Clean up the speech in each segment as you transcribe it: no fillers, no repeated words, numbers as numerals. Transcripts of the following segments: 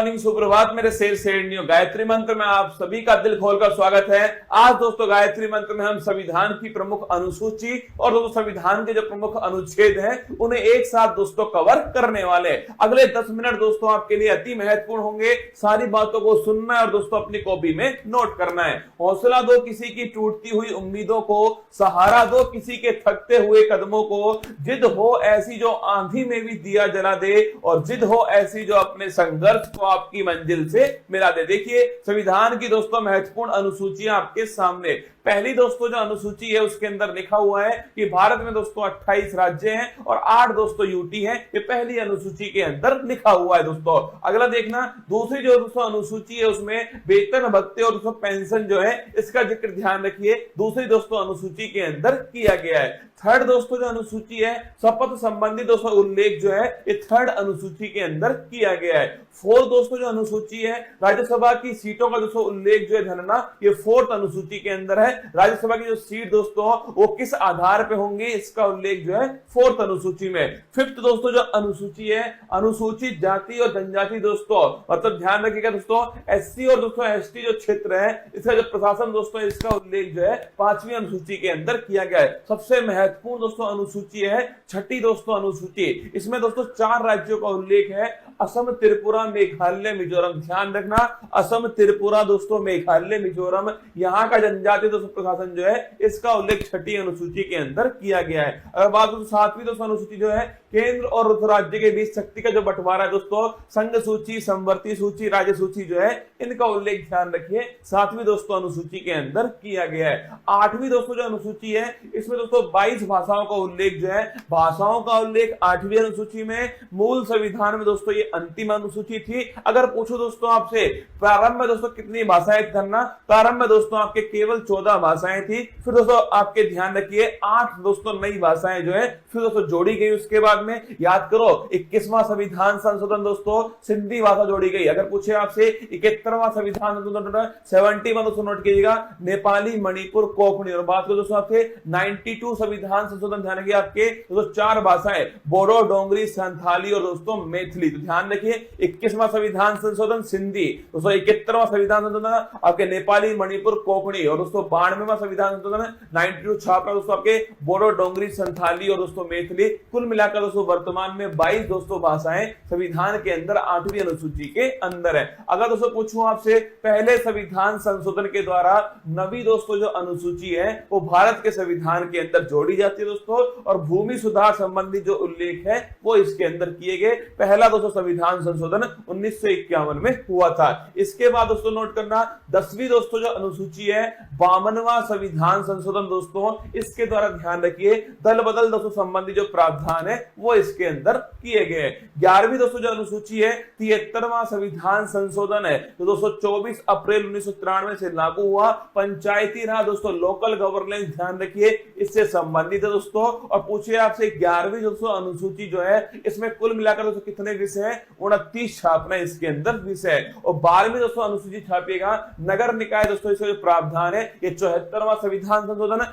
सुप्रभात मेरे शेर शेरनियों। गायत्री मंत्र में आप सभी का दिल खोलकर स्वागत है। आज दोस्तों गायत्री मंत्र में हम संविधान की प्रमुख अनुसूची और दोस्तों संविधान के जो प्रमुख अनुच्छेद हैं उन्हें एक साथ दोस्तों कवर करने वाले। अगले 10 मिनट दोस्तों आपके लिए अति महत्वपूर्ण होंगे। सारी बातों को सुनना है और दोस्तों अपनी कॉपी में नोट करना है। हौसला दो किसी की टूटती हुई उम्मीदों को, सहारा दो किसी के थकते हुए कदमों को, जिद हो ऐसी जो आंधी में भी दिया जला दे और जिद हो ऐसी जो अपने संघर्ष को आपकी मंजिल से मिला दे। देखिए संविधान की दोस्तों महत्वपूर्ण अनुसूचियां आपके सामने। पहली दोस्तों जो अनुसूची है उसके अंदर लिखा हुआ है कि भारत में दोस्तों 28 राज्य हैं और 8 दोस्तों यूटी हैं। ये पहली अनुसूची के अंदर लिखा हुआ है दोस्तों। अगला देखना, दूसरी जो दोस्तों अनुसूची है उसमें वेतन भत्ते और दोस्तों पेंशन जो है इसका जिक्र ध्यान रखिए, दूसरी दोस्तों अनुसूची के अंदर किया गया है। थर्ड दोस्तों जो अनुसूची है शपथ संबंधी दोस्तों उल्लेख जो है ये थर्ड अनुसूची के अंदर किया गया है। फोर्थ दोस्तों जो अनुसूची है राज्यसभा की सीटों का दोस्तों उल्लेख जो है धनना ये फोर्थ अनुसूची के अंदर है। राज्यसभा की जो सीट दोस्तों वो किस आधार पे होंगे इसका उल्लेख जो है फोर्थ अनुसूची में। फिफ्थ दोस्तों जो अनुसूची है अनुसूचित जाति और जनजाति दोस्तों, मतलब ध्यान रखिएगा दोस्तों एससी और दोस्तों एसटी जो क्षेत्र है इसका जो प्रशासन दोस्तों इसका उल्लेख जो है 5वीं अनुसूची के अंदर किया गया है। सबसे महत्वपूर्ण दोस्तों अनुसूची है छठी दोस्तों अनुसूची। इसमें दोस्तों 4 राज्यों का उल्लेख है, असम, त्रिपुरा, मेघालय, मिजोरम। ध्यान रखना असम, त्रिपुरा दोस्तों, मेघालय, मिजोरम, यहाँ का जनजातीय दोस्तों प्रशासन जो है इसका उल्लेख छठी अनुसूची के अंदर किया गया है। अगर बात करें 7वीं दोस्तों अनुसूची जो है केंद्र और राज्य के बीच शक्ति का जो बंटवारा है दोस्तों, संघ सूची, समवर्ती सूची, राज्य सूची जो है इनका उल्लेख ध्यान रखिए 7वीं दोस्तों अनुसूची के अंदर किया गया है। 8वीं दोस्तों जो अनुसूची है इसमें दोस्तों 22 भाषाओं का उल्लेख जो है, भाषाओं का उल्लेख 8वीं अनुसूची में। मूल संविधान में दोस्तों ये अंतिम अनुसूची थी। अगर पूछो दोस्तों आपसे प्रारंभ में दोस्तों कितनी भाषाएं करना, प्रारंभ में दोस्तों आपके केवल 14 भाषाएं थी। फिर दोस्तों आपके ध्यान रखिए 8 दोस्तों नई भाषाएं जो है फिर दोस्तों जोड़ी गई। उसके बाद में याद करो 21वां संविधान संशोधन दोस्तों सिंधी भाषा जोड़ी गई। अगर पूछे आपसे 71वां संविधान संशोधन 71 दोस्तों नोट कीजिएगा नेपाली, मणिपुर, कोंकणी। और बात करो दोस्तों आपके 92 संविधान संशोधन ध्यान रखिए आपके दोस्तों 4 भाषाएं बोडो, डोंगरी, संथाली और दोस्तों मैथिली। तो ध्यान रखिए 21वां संविधान संशोधन सिंधी दोस्तों, 71वां संविधान संशोधन आपके नेपाली, मणिपुर, कोंकणी और दोस्तों 92वां संविधान संशोधन 92 छापा दोस्तों आपके बोडो, डोंगरी, संथाली और दोस्तों मैथिली। कुल मिलाकर दोस्तों वर्तमान में 22 दोस्तों भाषाएं संविधान के अंदर 8वीं अनुसूची के अंदर है। अगर दोस्तों पूछूं आपसे पहले संविधान संशोधन के द्वारा नवी दोस्तों जो अनुसूची है वो भारत के संविधान के अंदर जोड़ी जाती है दोस्तों, और भूमि सुधार संबंधी जो उल्लेख है वो इसके अंदर किए गए। पहला दोस्तों संविधान संशोधन 1951 में हुआ था। इसके बाद दोस्तों नोट करना 10वीं दोस्तों जो अनुसूची है 52वां संविधान संशोधन दोस्तों, इसके द्वारा ध्यान रखिए दल बदल दोस्तों संबंधी जो प्रावधान है वो इसके अंदर किए गए। 11वीं दोस्तों जो अनुसूची है 73वां संविधान संशोधन है तो दोस्तों 24 अप्रैल 1993 से लागू हुआ। पंचायती राज दोस्तों लोकल गवर्नेंस ध्यान रखिए इससे संबंधित है दोस्तों। और पूछिए आपसे 11वीं दोस्तों अनुसूची जो है इसमें कुल मिलाकर दोस्तों कितने विषय है, 29 छापना इसके अंदर विषय है। और 12वीं दोस्तों अनुसूची छापिएगा नगर निकाय दोस्तों, इसका जो प्रावधान है ये 74वां संविधान संशोधन।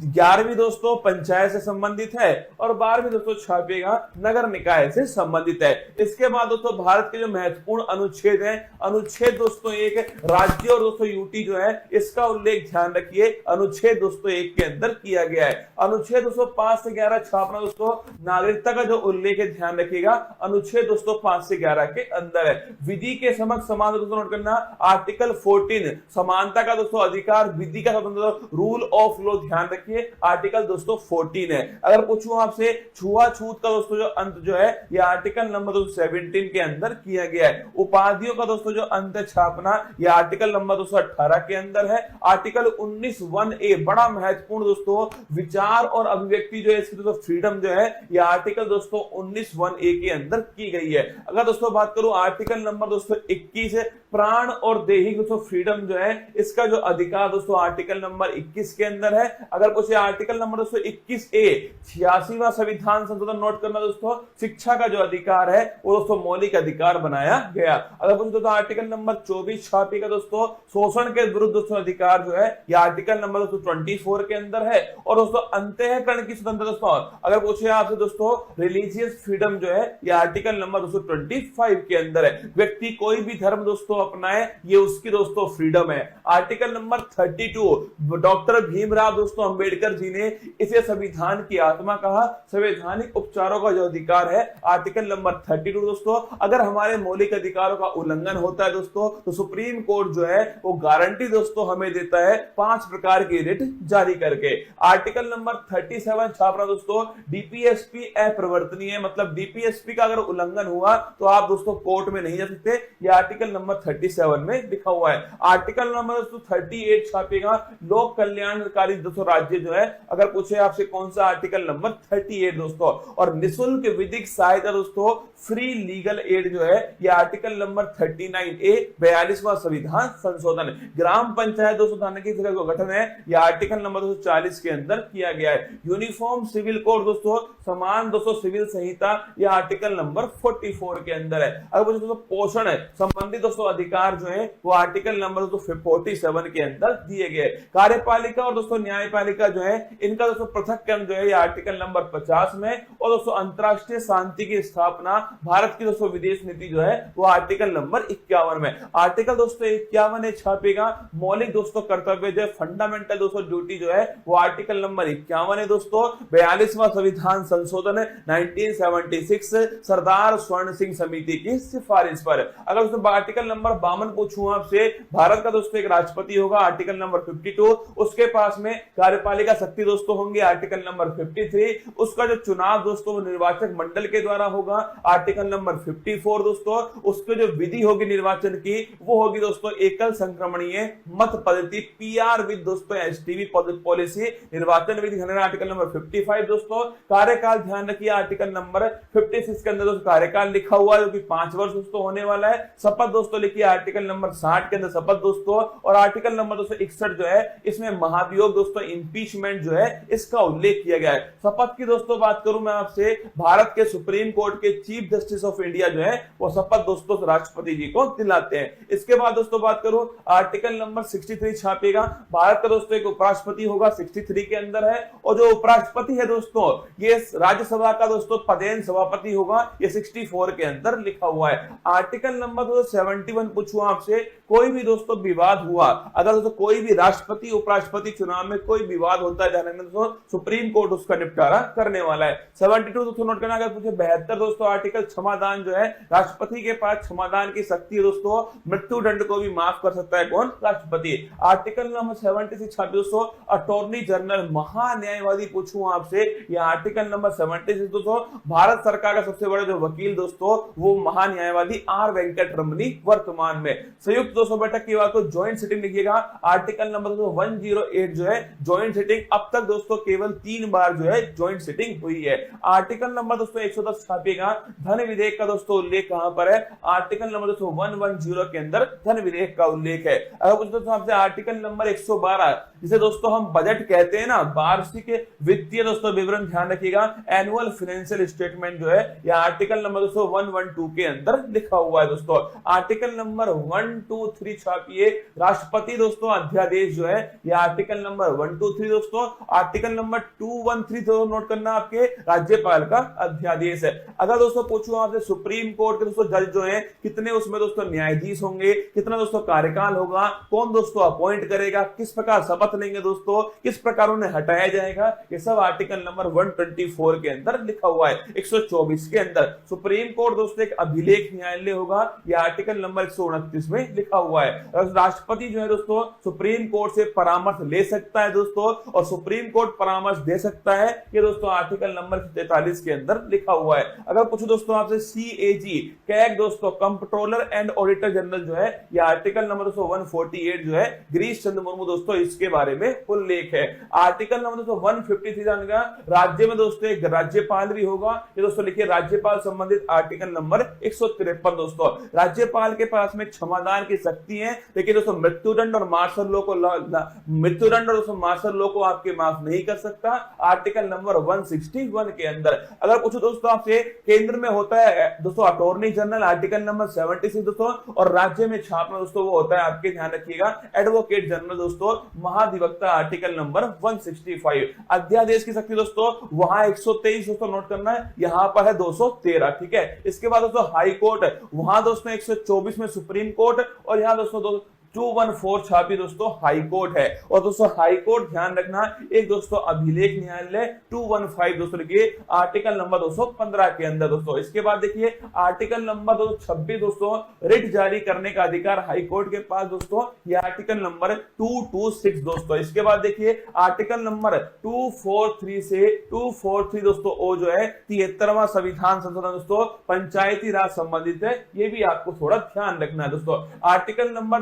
11वीं दोस्तों पंचायत से संबंधित है और 12वीं दोस्तों छापिएगा नगर निकाय से संबंधित है। इसके बाद दोस्तों भारत के जो महत्वपूर्ण अनुच्छेद है, अनुच्छेद दोस्तों 1 राज्य और दोस्तों यूटी जो है इसका उल्लेख ध्यान रखिए अनुच्छेद दोस्तों 1 के अंदर किया गया है। अनुच्छेद दोस्तों 5 से 11 छापना दोस्तों नागरिकता का जो उल्लेख है ध्यान रखिएगा अनुच्छेद दोस्तों 5 से 11 के अंदर है। विधि के समक्ष समान दोस्तों नोट करना आर्टिकल 14 समानता का दोस्तों अधिकार, विधि का स्वतंत्रता, रूल ऑफ लॉ ध्यान रखिए आर्टिकल दोस्तों 14 है। अगर पूछूं आपसे छुआछूत का दोस्तों जो अंत जो है ये आर्टिकल नंबर 17 के अंदर किया गया है। उपाधियों का दोस्तों जो अंत छापना ये आर्टिकल नंबर 218 के अंदर है। आर्टिकल 19(1)(a) बड़ा महत्वपूर्ण दोस्तों विचार और अभिव्यक्ति जो है इसकी दोस्तों फ्रीडम जो है ये आर्टिकल दोस्तों 19(1)(a) के अंदर की गई है। अगर दोस्तों बात करूं आर्टिकल नंबर दोस्तों 21 प्राण और दैहिक दोस्तों फ्रीडम जो है इसका जो अधिकार दोस्तों आर्टिकल नंबर 21 के अंदर है। अगर पूछे आर्टिकल नंबर दोस्तों 21A 86वां संविधान संशोधन नोट करना दोस्तों, शिक्षा का जो अधिकार है वो दोस्तों मौलिक अधिकार बनाया गया। अगर पूछे दोस्तों आर्टिकल नंबर 24 छापिएगा दोस्तों, शोषण के विरुद्ध दोस्तों अधिकार जो है ये आर्टिकल नंबर दोस्तों 24 के अंदर है। और दोस्तों अंतःकरण की स्वतंत्रता दोस्तों, अगर पूछे आपसे दोस्तों रिलीजियस फ्रीडम जो है ये आर्टिकल नंबर दोस्तों 25 के अंदर है। व्यक्ति कोई भी धर्म दोस्तों अपनाए ये उसकी दोस्तों फ्रीडम है। आर्टिकल नंबर 32 डॉक्टर भीमराव दोस्तों अंबेडकर जी ने इसे संविधान की आत्मा कहा। संवैधानिक उपचारों का जो अधिकार है आर्टिकल नंबर 32 दोस्तों, अगर हमारे मौलिक अधिकारों का उल्लंघन होता है दोस्तों तो सुप्रीम कोर्ट जो है वो गारंटी दोस्तों हमें देता है 5 प्रकार की रिट जारी करके। आर्टिकल नंबर 37 छाप रहा दोस्तों, डीपीएसपी अप्रवर्तनीय है, मतलब डीपीएसपी का अगर उल्लंघन हुआ तो आप दोस्तों कोर्ट में नहीं जा सकते। ये आर्टिकल नंबर 37 में लिखा हुआ है। आर्टिकल नंबर दोस्तों 38 छापेगा, लोक कल्याणकारी दोस्तों राज्य जो है, अगर पूछे आपसे कौन सा आर्टिकल नंबर 38 दोस्तों। और निःशुल्क विधिक सहायता दोस्तों फ्री लीगल एड जो है ये आर्टिकल नंबर 39A 42वां संविधान संशोधन। ग्राम पंचायत दोस्तों थाने की जगह गठन है, यह आर्टिकल नंबर 240 के अंदर किया गया है। यूनिफॉर्म सिविल कोड दोस्तों, समान दोस्तों सिविल संहिता, यह आर्टिकल नंबर 44 के अंदर है। अगर दोस्तों पोषण है संबंधित दोस्तों अधिकार जो है वो आर्टिकल नंबर 47 के अंदर दिए गए। कार्यपालिका और दोस्तों न्यायपालिका जो है इनका दोस्तों पृथक्करण जो है ये आर्टिकल नंबर 50 में। और दोस्तों अंतरराष्ट्रीय शांति की स्थापना, भारत की दोस्तों विदेश नीति जो है वो आर्टिकल नंबर 51 में। आर्टिकल दोस्तों 51 छापेगा, मौलिक दोस्तों कर्तव्य जो है फंडामेंटल दोस्तों ड्यूटी जो है वो आर्टिकल नंबर 51 है दोस्तों। 42वां संविधान संशोधन 1976 सरदार स्वर्ण सिंह समिति की सिफारिश पर। अगर दोस्तों आर्टिकल नंबर 52 पूछूं आपसे, भारत का दोस्तों एक राष्ट्रपति होगा आर्टिकल नंबर 52, उसके पास में कार्यपालिका शक्ति दोस्तों होंगे आर्टिकल नंबर 53, उसका जो चुनाव दोस्तों निर्वाचक मंडल के द्वारा होगा आर्टिकल नंबर 54 दोस्तों, उसके जो विधि होगी निर्वाचन की वो होगी दोस्तों एकल संक्रमणीय मत पद्धति पीआर विद दोस्तों एसटीवी पॉलिसी निर्वाचन विधि आर्टिकल नंबर 55 दोस्तों। कार्यकाल ध्यान रखिए आर्टिकल नंबर 56 के अंदर दोस्तों कार्यकाल लिखा हुआ है जो कि 5 वर्ष दोस्तों होने वाला है। शपथ दोस्तों लिखिए आर्टिकल नंबर 60 के अंदर शपथ दोस्तों। और आर्टिकल नंबर 61 जो है इसमें महाभियोग दोस्तों इंपीचमेंट जो है इसका उल्लेख किया गया है। शपथ की दोस्तों बात करूं मैं आपसे, भारत के सुप्रीम कोर्ट के चीफ जस्टिस ऑफ इंडिया जो है वो शपथ दोस्तों राष्ट्रपति जी को दिलाते हैं। इसके बाद दोस्तों बात करूं आर्टिकल नंबर 63 छापेगा, भारत का दोस्तों एक उपराष्ट्रपति होगा 63 के अंदर है। और जो उपराष्ट्रपति है दोस्तों ये राज्यसभा का दोस्तों पदेन सभापति होगा, ये 64 के अंदर लिखा हुआ है। आर्टिकल नंबर 71 पूछूं आपसे, कोई भी दोस्तों विवाद हुआ, अगर दोस्तों कोई भी राष्ट्रपति उपराष्ट्रपति चुनाव में कोई विवाद होता है दोस्तों सुप्रीम कोर्ट उसका निपटारा करने वाला है। 72 दोस्तों नोट करना। अगर पूछे 72 दोस्तों आर्टिकल क्षमादान जो है, राष्ट्रपति के पास क्षमादान की शक्ति है दोस्तों, मृत्यु दंड को भी माफ कर सकता है कौन? राष्ट्रपति। आर्टिकल नंबर 76 दोस्तों अटॉर्नी जनरल महान्यायवादी पूछूं आपसे, यह आर्टिकल नंबर 76 दोस्तों भारत सरकार का सबसे बड़े जो वकील दोस्तों वो महान्यायवादी आर वेंकट रमनी वर्तमान में। संयुक्त दोस्तों बैठक की बात को ज्वाइंट सिटिंग लिखिएगा, आर्टिकल नंबर 108 जो है ज्वाइंट सिटिंग, अब तक दोस्तों केवल 3 बार जो है ज्वाइंट सिटिंग हुई है। आर्टिकल नंबर दोस्तों 110 छापेगा, धन विधेयक का दोस्तों उल्लेख कहां पर है? आर्टिकल नंबर दोस्तों 110 के अंदर धन विधेयक का उल्लेख है। अगर कुछ दोस्तों आपसे आर्टिकल नंबर 112 जिसे दोस्तों हम बजट कहते हैं ना, वार्षिक वित्तीय दोस्तों विवरण ध्यान रखिएगा, एनुअल फाइनेंशियल स्टेटमेंट जो है यह आर्टिकल नंबर दोस्तों 112 के अंदर लिखा हुआ है दोस्तों। आर्टिकल नंबर 123 छापिए, राष्ट्रपति दोस्तों अध्यादेश जो है यह आर्टिकल नंबर 123 दोस्तों। आर्टिकल नंबर 213 नोट करना आपके राज्यपाल का अध्यादेश है। अगर दोस्तों पूछूं आपसे सुप्रीम कोर्ट के दोस्तों जज जो है कितने उसमें दोस्तों न्यायाधीश होंगे, कितना दोस्तों कार्यकाल होगा, कौन दोस्तों अपॉइंट करेगा, किस प्रकार शपथ लेंगे दोस्तों, किस प्रकार उन्हें हटाया जाएगा, ये सब आर्टिकल नंबर 124 के अंदर लिखा हुआ है। 124 के अंदर सुप्रीम कोर्ट दोस्तों एक अभिलेख न्यायालय होगा, यह आर्टिकल नंबर 129 में लिखा हुआ है। राष्ट्रपति जो है दोस्तों सुप्रीम कोर्ट से परामर्श ले सकता है दोस्तों, और सुप्रीम कोर्ट परामर्श दे सकता है, ये दोस्तों आर्टिकल नंबर 43 के अंदर लिखा हुआ है। अगर पूछो दोस्तों आपसे सीएजी कैग दोस्तों कंट्रोलर एंड ऑडिटर जनरल जो है, यह आर्टिकल नंबर 148 जो है गिरीश चंद्र मुर्मू दोस्तों इसके बारे में उल्लेख है। आर्टिकल नंबर 153 जानेगा, राज्य में दोस्तों एक राज्यपाल भी होगा, ये दोस्तों लिखिए राज्यपाल संबंधित आर्टिकल नंबर 153 दोस्तों। राज्यपाल के पास में क्षमादान की शक्ति है, लेकिन दोस्तों मृत्युदंड और मार्शल मार्शल लॉ को आपके माफ नहीं कर सकता आर्टिकल नंबर 161 के अंदर। अगर पूछो दोस्तों आपसे, केंद्र में होता है दोस्तों अटॉर्नी जनरल आर्टिकल नंबर 76 दोस्तों, और राज्य में छापना दोस्तों वो होता है आपके ध्यान रखिएगा एडवोकेट जनरल दोस्तों, महाधिवक्ता आर्टिकल नंबर 165। अध्यादेश की शक्ति दोस्तों वहां 123 दोस्तों नोट करना है, यहां पर है 213, ठीक है। इसके बाद दोस्तों हाई कोर्ट, वहां दोस्तों 124 में सुप्रीम कोर्ट, और यहां दोस्तों 214 छापी दोस्तों हाई कोर्ट है। और दोस्तों हाई कोर्ट ध्यान रखना एक दोस्तों अभिलेख न्यायालय 215 दोस्तों लिखिए आर्टिकल नंबर 215 के अंदर दोस्तों। इसके बाद देखिए आर्टिकल नंबर 226 दोस्तों, रिट जारी करने का अधिकार हाई कोर्ट के पास दोस्तों, ये आर्टिकल नंबर 226 दोस्तों। इसके बाद देखिए आर्टिकल नंबर 243 से 243 दोस्तों ओ जो है 73वां संविधान संशोधन दोस्तों पंचायती राज संबंधित है, ये भी आपको थोड़ा ध्यान रखना है दोस्तों। आर्टिकल नंबर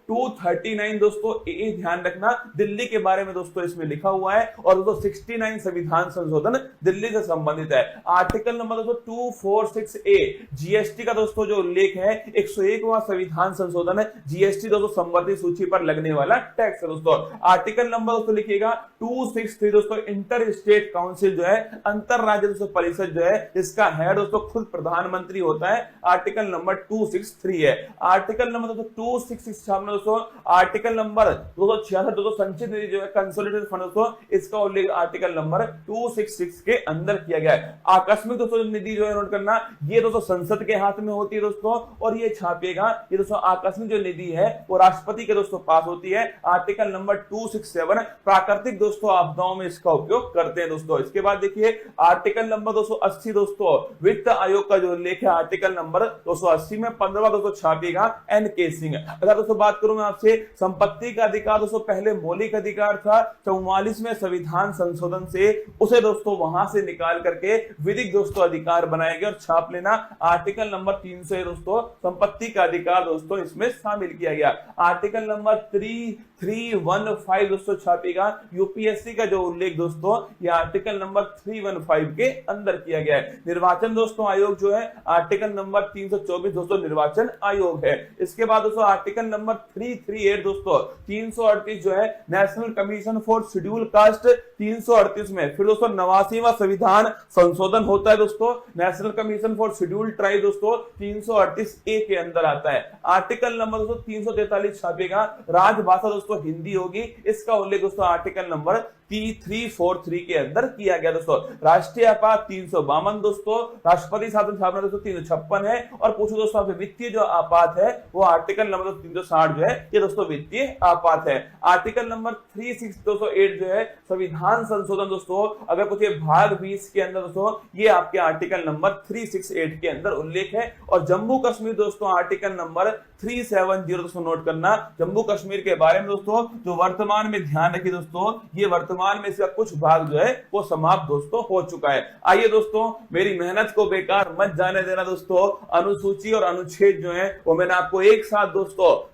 239 दोस्तों ये ध्यान रखना दिल्ली के बारे में दोस्तों इसमें लिखा हुआ है, और दोस्तों 69 संविधान संशोधन दिल्ली से संबंधित है। आर्टिकल नंबर दोस्तों 246A जीएसटी का दोस्तों जो उल्लेख है 101वां संविधान संशोधन है, जीएसटी दोस्तों संबंधी सूची पर लगने वाला टैक्स है दोस्तों। आर्टिकल नंबर दोस्तों लिखिएगा 263 दोस्तों, इंटर स्टेट काउंसिल जो है अंतर राज्य दोस्तों परिषद जो है, इसका हेड दोस्तों खुद प्रधानमंत्री होता है, आर्टिकल नंबर 263 है। आर्टिकल नंबर दोस्तों 266 दोस्तों, आर्टिकल नंबर 266 दोस्तों संचित निधि जो है कंसोलिडेटेड फंड दोस्तों, इसका उल्लेख आर्टिकल नंबर 266 के अंदर किया गया है। आकस्मिक दोस्तों निधि जो है नोट करना, ये दोस्तों संसद के हाथ में होती है दोस्तों, और ये छापेगा ये दोस्तों आकस्मिक जो निधि है वो राष्ट्रपति के दोस्तों पास होती है, आर्टिकल नंबर 267। प्राकृतिक दोस्तों आपदाओं में इसका उपयोग करते हैं दोस्तों। इसके बाद देखिए आर्टिकल नंबर 280 दोस्तों, वित्त आयोग का जो उल्लेख है आर्टिकल नंबर 280 में 15वां दोस्तों छापेगा एन.के. सिंह। अगर दोस्तों बात करूं मैं आपसे, संपत्ति का अधिकार दोस्तों पहले मौलिक अधिकार था, 44वें संविधान संशोधन से उसे दोस्तों वहां से निकाल करके विधिक दोस्तों अधिकार बनाया गया, और छाप लेना आर्टिकल नंबर 300 दोस्तों, संपत्ति का अधिकार दोस्तों इसमें शामिल किया गया। आर्टिकल नंबर 315 दोस्तों छापेगा यूपीएससी का जो उल्लेख दोस्तों, यह आर्टिकल नंबर 315 के अंदर किया गया है। निर्वाचन दोस्तों आयोग जो है आर्टिकल नंबर 324 दोस्तों निर्वाचन आयोग है। इसके बाद दोस्तों आर्टिकल नंबर 338 दोस्तों 338 जो है national commission for schedule caste, 338 में फिर दोस्तों 89वां संविधान संशोधन होता है दोस्तों, national commission for schedule tribe दोस्तों 338A के अंदर आता है। आर्टिकल नंबर दोस्तों 343 छापेगा राजभाषा दोस्तों हिंदी होगी, इसका उल्लेख दोस्तों आर्टिकल नंबर 343 के अंदर किया गया दोस्तों। राष्ट्रीय आपात 352 दोस्तों, राष्ट्रपति शासन स्थापना दोस्तों 356 है, और पूछो दोस्तों आपसे वित्तीय जो आपात है वो आर्टिकल नंबर 360 जो है ये दोस्तों वित्तीय आपात है। आर्टिकल नंबर 368 जो है संविधान संशोधन दोस्तों, अगर पूछे भाग 20 के अंदर दोस्तों, ये आपके आर्टिकल नंबर 368 के अंदर उल्लेख है। और जम्मू कश्मीर दोस्तों आर्टिकल नंबर 370 दोस्तों नोट करना, जम्मू कश्मीर के बारे में दोस्तों जो वर्तमान में ध्यान रखिए दोस्तों, ये वर्तमान में इसका कुछ भाग जो है वो समाप्त दोस्तों हो चुका है। आइए दोस्तों मेरी मेहनत को बेकार मत जाने देना दोस्तों, अनुसूची और अनुच्छेद जो है वो मैंने आपको एक साथ दोस्तों